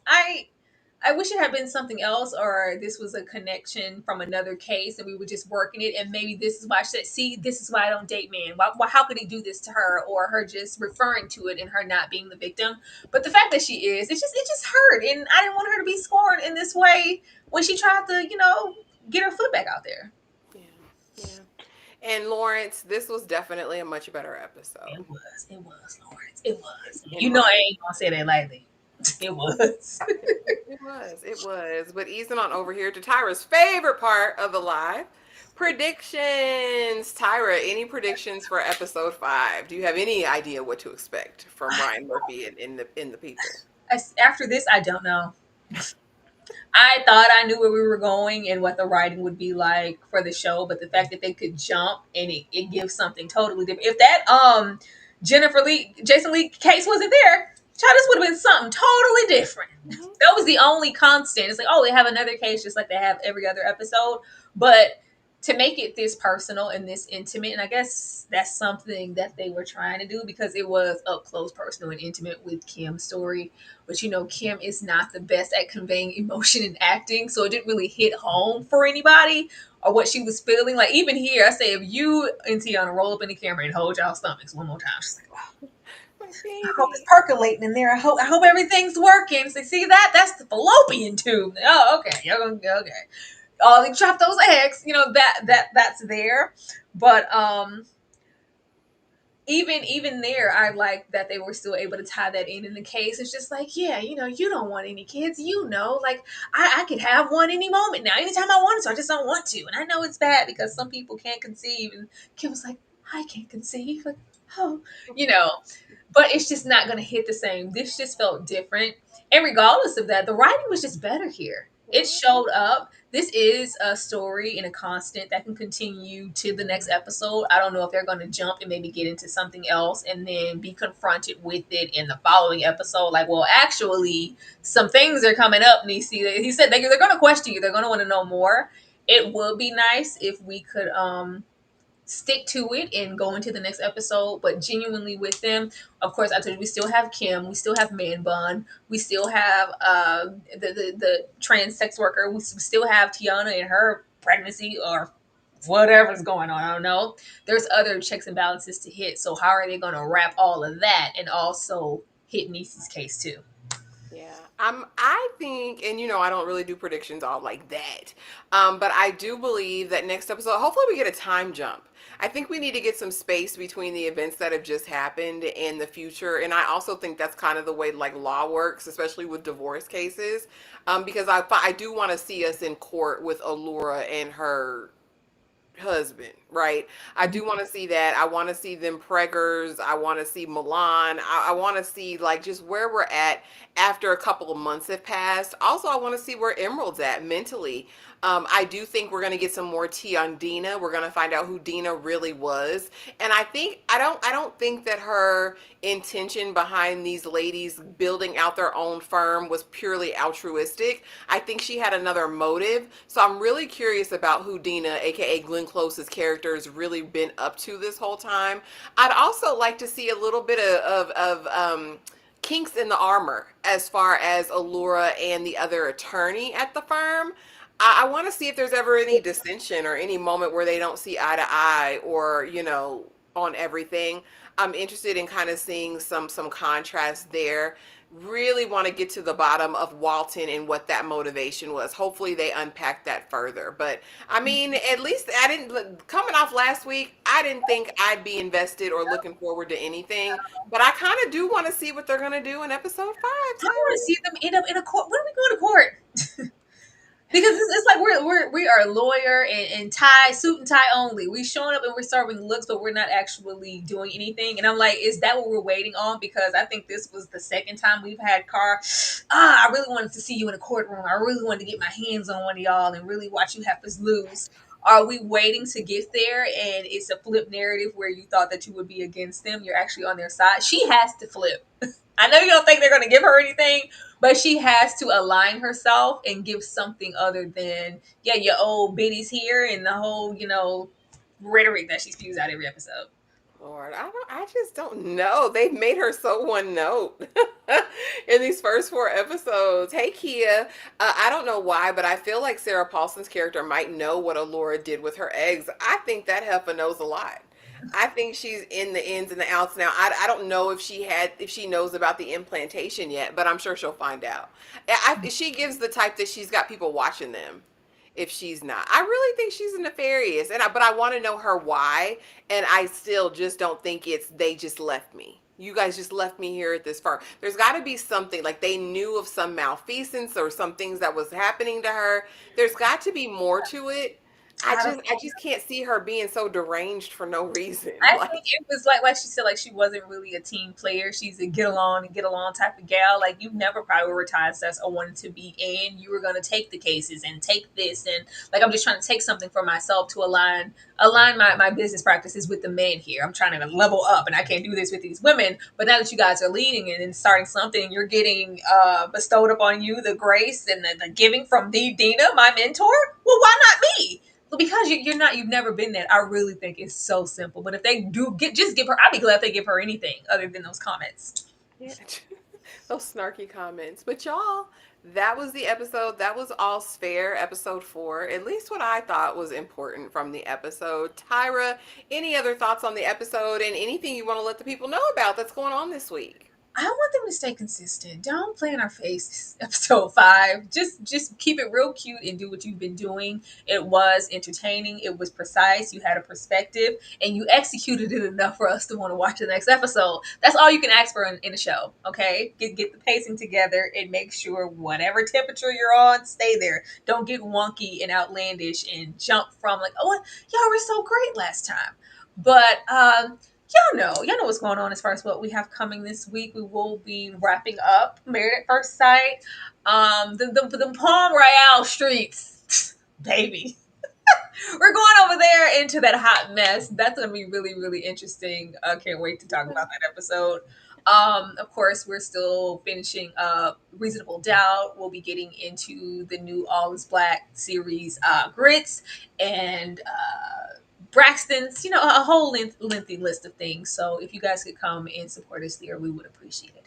I wish it had been something else, or this was a connection from another case and we were just working it, and maybe this is why I said, see, this is why I don't date men. How could he do this to her, or her just referring to it and her not being the victim? But the fact that she is, it just hurt, and I didn't want her to be scorned in this way when she tried to, get her foot back out there. Yeah. And Lawrence, this was definitely a much better episode. It was, Lawrence. It was. I ain't gonna say that lightly. It was. It was. It was. But easing on over here to Tyra's favorite part of the live. Predictions. Tyra, any predictions for episode 5? Do you have any idea what to expect from Ryan Murphy in the people? After this, I don't know. I thought I knew where we were going and what the writing would be like for the show, but the fact that they could jump and it gives something totally different. If that Jason Lee case wasn't there, child, this would have been something totally different. Mhm. That was the only constant. It's like, oh, they have another case just like they have every other episode. But to make it this personal and this intimate, and I guess that's something that they were trying to do because it was up close, personal, and intimate with Kim's story. But Kim is not the best at conveying emotion and acting, so it didn't really hit home for anybody or what she was feeling. Like even here, I say if you and Tiana roll up in the camera and hold y'all stomachs one more time, she's like, oh, My I hope it's baby. percolating in there. I hope everything's working. So see that? That's the fallopian tube. Oh, okay. Y'all gonna okay. Oh, they drop those eggs. That's there. But even there, I like that they were still able to tie that in the case. It's just like, yeah, you don't want any kids, like I could have one any moment now, anytime I wanted to. I just don't want to, and I know it's bad because some people can't conceive. And Kim was like, I can't conceive, like, oh, you know, but it's just not going to hit the same. This just felt different, and regardless of that, the writing was just better here. It showed up. This is a story and a constant that can continue to the next episode. I don't know if they're going to jump and maybe get into something else and then be confronted with it in the following episode. Like, well, actually, some things are coming up, Nisi. He said they're going to question you. They're going to want to know more. It would be nice if we could stick to it and go into the next episode, but genuinely with them. Of course, I told you we still have Kim, we still have Man Bun, we still have the trans sex worker, we still have Tiana and her pregnancy or whatever's going on. I don't know. There's other checks and balances to hit. So how are they going to wrap all of that and also hit Niecy's case too? Yeah. I think, and I don't really do predictions all like that. But I do believe that next episode, hopefully we get a time jump. I think we need to get some space between the events that have just happened and the future. And I also think that's kind of the way like law works, especially with divorce cases. Because I do want to see us in court with Allura and her husband, right? I do want to see that. I want to see them preggers. I want to see Milan. I want to see like just where we're at after a couple of months have passed. Also, I want to see where Emerald's at mentally. I do think we're going to get some more tea on Dena. We're going to find out who Dena really was. And I don't think that her intention behind these ladies building out their own firm was purely altruistic. I think she had another motive. So I'm really curious about who Dena, aka Glenn Close's character, has really been up to this whole time. I'd also like to see a little bit of kinks in the armor as far as Allura and the other attorney at the firm. I want to see if there's ever any dissension or any moment where they don't see eye to eye or, on everything. I'm interested in kind of seeing some contrast there. Really want to get to the bottom of Walton and what that motivation was. Hopefully they unpack that further. But I mean, at least I didn't, coming off last week, I didn't think I'd be invested or looking forward to anything. But I kind of do want to see what they're going to do in episode 5, I want to Tyra. see them end up in a court. When are we going to court? Because it's like we are lawyer and tie, suit and tie only. We showing up and we're serving looks, but we're not actually doing anything. And I'm like, is that what we're waiting on? Because I think this was the second time we've had Car. I really wanted to see you in a courtroom. I really wanted to get my hands on one of y'all and really watch you heifers lose. Are we waiting to get there? And it's a flip narrative where you thought that you would be against them. You're actually on their side. She has to flip. I know you don't think they're going to give her anything, but she has to align herself and give something other than, yeah, your old biddies here and the whole, rhetoric that she spews out every episode. Lord, I just don't know. They've made her so one note in these first 4 episodes. Hey, Kia. I don't know why, but I feel like Sarah Paulson's character might know what Allura did with her eggs. I think that heifer knows a lot. I think she's in the ins and the outs now. I don't know if she knows about the implantation yet, but I'm sure she'll find out. She gives the type that she's got people watching them if she's not. I really think she's nefarious, but I want to know her why, and I still just don't think it's they just left me. You guys just left me here at this far. There's got to be something, like they knew of some malfeasance or some things that was happening to her. There's got to be more to it. I I don't just I just can't see her being so deranged for no reason. I Like, think it was like she said, like she wasn't really a team player. She's a get along and get along type of gal. Like you never prioritized us or wanted to be in. You were gonna take the cases and take this and like I'm just trying to take something for myself to align my business practices with the men here. I'm trying to level up and I can't do this with these women. But now that you guys are leading it and starting something, you're getting bestowed upon you the grace and the giving from the Dena, my mentor. Well, why not me? Well, because you've never been that. I really think it's so simple. But if they do just give her, I'd be glad if they give her anything other than those comments. yeah, those snarky comments. But y'all, that was the episode. That was All's Fair, episode 4. At least what I thought was important from the episode. Tyra, any other thoughts on the episode and anything you want to let the people know about that's going on this week? I want them to stay consistent. Don't play in our face. Episode 5. Just keep it real cute and do what you've been doing. It was entertaining. It was precise. You had a perspective, and you executed it enough for us to want to watch the next episode. That's all you can ask for in a show. Okay, get the pacing together and make sure whatever temperature you're on, stay there. Don't get wonky and outlandish and jump from like, oh, y'all were so great last time. But y'all know what's going on as far as what we have coming this week. We will be wrapping up Married at First Sight. The Palm Royale streets, baby. We're going over there into that hot mess. That's gonna be really, really interesting. I can't wait to talk about that episode. Of course, we're still finishing up Reasonable Doubt. We'll be getting into the new All Is Black series, Grits, and Braxton's, a whole lengthy list of things. So if you guys could come and support us there, we would appreciate it.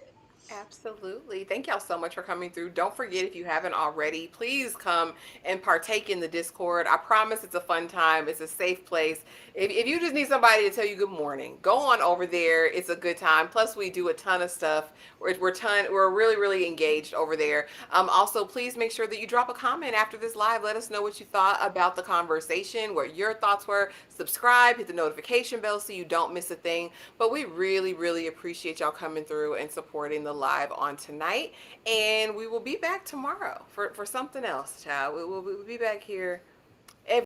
Absolutely. Thank y'all so much for coming through. Don't forget, if you haven't already, please come and partake in the Discord. I promise it's a fun time. It's a safe place. If you just need somebody to tell you good morning, go on over there. It's a good time. Plus, we do a ton of stuff. We're really, really engaged over there. Also, please make sure that you drop a comment after this live. Let us know what you thought about the conversation, what your thoughts were. Subscribe, hit the notification bell so you don't miss a thing. But we really, really appreciate y'all coming through and supporting the live on tonight. And we will be back tomorrow for something else, child. We'll be back here